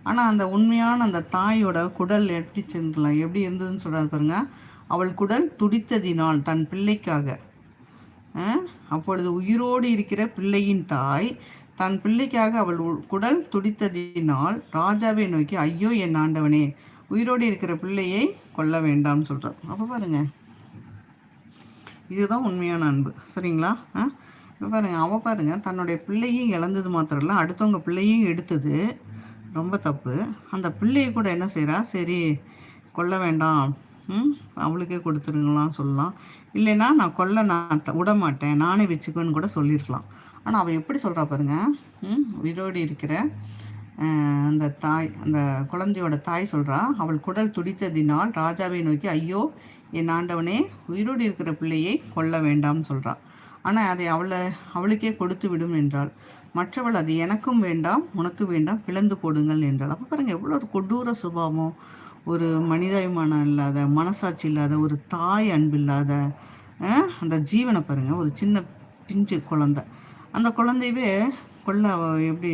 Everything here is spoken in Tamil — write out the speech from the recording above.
ஆனால் அந்த உண்மையான அந்த தாயோட குடல் எப்படி சென்றலாம் எப்படி இருந்ததுன்னு சொல்கிறாரு பாருங்க. அவள் குடல் துடித்ததினால் தன் பிள்ளைக்காக. அப்பொழுது உயிரோடு இருக்கிற பிள்ளையின் தாய் தன் பிள்ளைக்காக அவள் குடல் துடித்ததினால் ராஜாவை நோக்கி, ஐயோ என் ஆண்டவனே, உயிரோடு இருக்கிற பிள்ளையை கொல்ல வேண்டாம்னு சொல்கிறார். அப்போ பாருங்க, இதுதான் உண்மையான அன்பு. சரிங்களா? இப்போ பாருங்க, அவள் பாருங்க தன்னுடைய பிள்ளையும் இழந்தது மாத்திரம் இல்லை, அடுத்தவங்க பிள்ளையும் எடுத்தது ரொம்ப தப்பு. அந்த பிள்ளையை கூட என்ன செய்கிறா, சரி கொல்ல வேண்டாம், அவளுக்கே கொடுத்துருங்களாம் சொல்லலாம். இல்லைன்னா நான் கொல்ல விட மாட்டேன், நானே வச்சுக்குவேன்னு கூட சொல்லியிருக்கலாம். ஆனால் அவன் எப்படி சொல்கிறா பாருங்க. உயிரோடு இருக்கிற அந்த தாய், அந்த குழந்தையோட தாய் சொல்கிறா, அவள் குடல் துடித்ததினால் ராஜாவை நோக்கி, ஐயோ என் ஆண்டவனே, உயிரோடு இருக்கிற பிள்ளையை கொல்ல வேண்டாம்னு சொல்கிறா. ஆனால் அதை அவளுக்கே கொடுத்து விடும் என்றாள். மற்றவள், அது எனக்கும் வேண்டாம் உனக்கு வேண்டாம், பிளந்து போடுங்கள் என்றாள். அப்போ பாருங்கள், எவ்வளோ ஒரு கொடூர சுபாவம், ஒரு மனிதாபிமானம் இல்லாத, மனசாட்சி இல்லாத, ஒரு தாய் அன்பு இல்லாத அந்த ஜீவனை பாருங்கள். ஒரு சின்ன பிஞ்சு குழந்தை, அந்த குழந்தையவே கொல்ல எப்படி